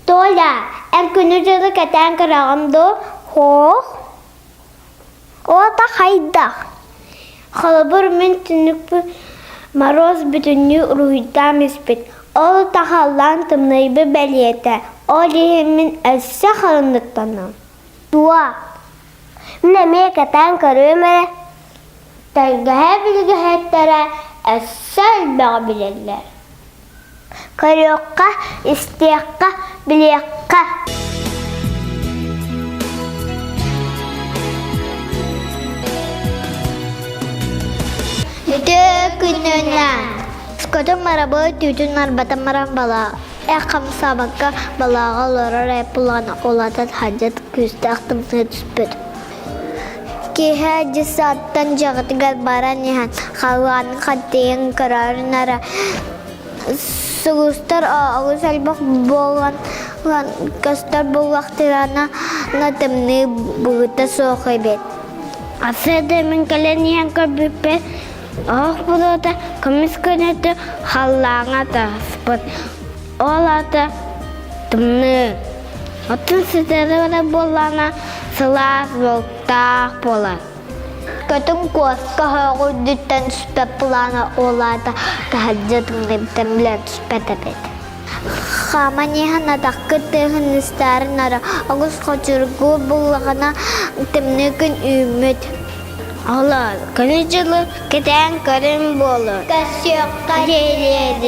Толя, эркүнү жылы кетен кырағымды, хоқ. Ола та хайда. Халабыр мен түнікпі мороз бүтінні ұруйдам еспет. Ол тахаллан тымнайбы бәлеті. Ол ехемін әсі қалындықтанам. Туа. Міне ме кетен көрімері. Тәлгіге білгіхеттері әсі әлбәғі білелер. Көріққа, істеққа, білеққа. Үті күнінен. Скотым марабы түтін арбатым марам бала. Әққам сабаққа балаға лорар әпуланы олатат хаджат күсті ақтымсы түспет. Кеге жысаттан жағытығар баран ехен қалғаны қаттеген қырарын ара. Сұғыстар ауыз әлбақ болған көстер болғақтырана натымны бұғыта соқы бет. Асыды мен кәлен ен көрбіппе, оқ бұлыда көміс көнеті қаллаңа таспыд. Ол аты тымны. Отын сіздері болана сылас болтақ болар. Көтін қосқа хоғы дүттен түспет бұлана олады кәхаджетіңді бітімлер түспет әбет. Хама нехана таққы тұғын істәрін ара оғыз қочырғы бұлғана тімні күн үміт. Алар, күні жылы кетен көрін болыр. Көсіққа желеді.